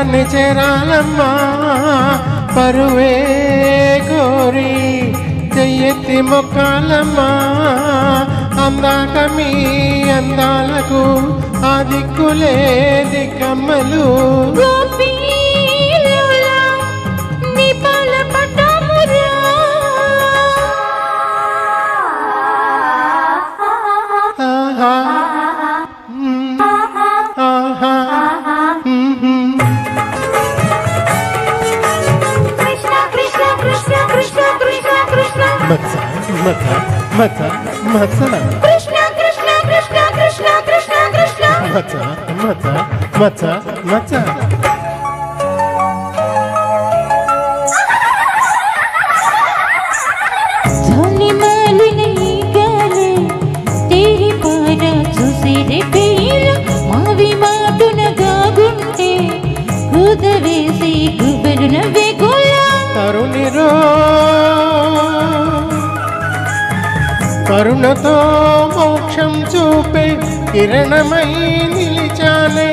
తీరాన్ని చేరాలమ్మా పరువే కోరి చెయ్యెత్తి మొక్కాలమ్మా అందాక మీ అందాలకు ఆ దిక్కులే దిక్కమ్మలు Mata, mata, mata. Krishna, Krishna, Krishna, Krishna, Krishna, Krishna. Mata, mata, mata, mata. झोली माली नहीं गाले तेरी पारा चुसेरे पेला मावी माटु नगा गुंटे हृदवेसी गुबरुन वेगोला तरुणिरो కరుణతో మోక్షం చూపే కిరణమై నిలిచానే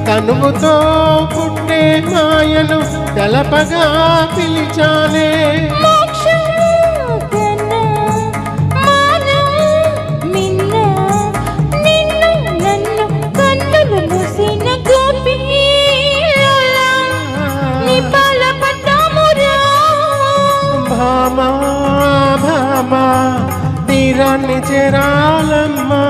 తనువుతో పుట్టే మాయను తెలపగా పిలిచానే భామా భామా తీరాన్ని చేరాలమ్మా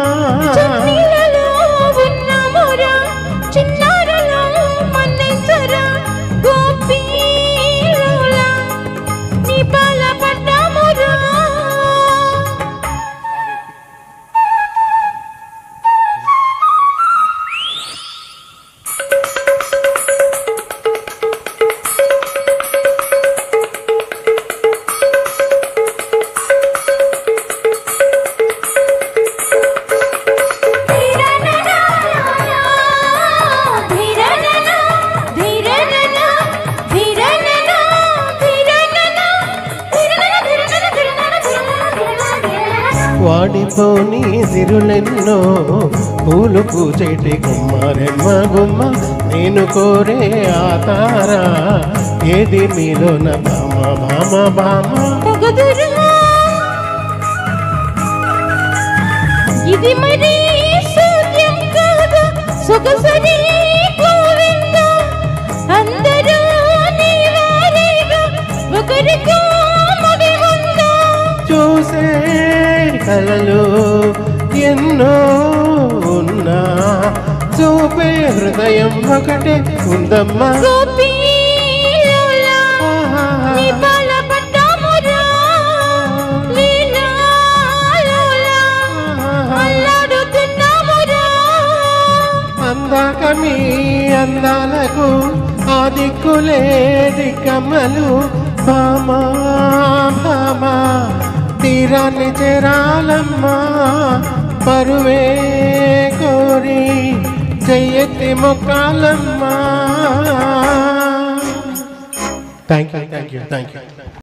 వాడిపోని సిరులెన్నో పూలు పూచేటి గుమ్మారెమ్మ గుమ్మ నేను కోరే ఆతారా ఏది మీలోన భామ భామ భామ ఇది మరి సత్యం కాదు సొగసరి గోవింద అందరూ నీ వారేగా ఒకరికో మడి ఉందా చూసే కలలు ఎన్నో ఉన్నా చూపే హృదయం ఒకటే ఉందమ్మా అందాక మీ అందాలకు ఆ దిక్కులే దిక్కమ్మలు భామా భామా తీరాన్ని చేరాలమ్మా పరువే కోరి చెయ్యెత్తి మొక్కాలమ్మా థ్యాంక్ యూ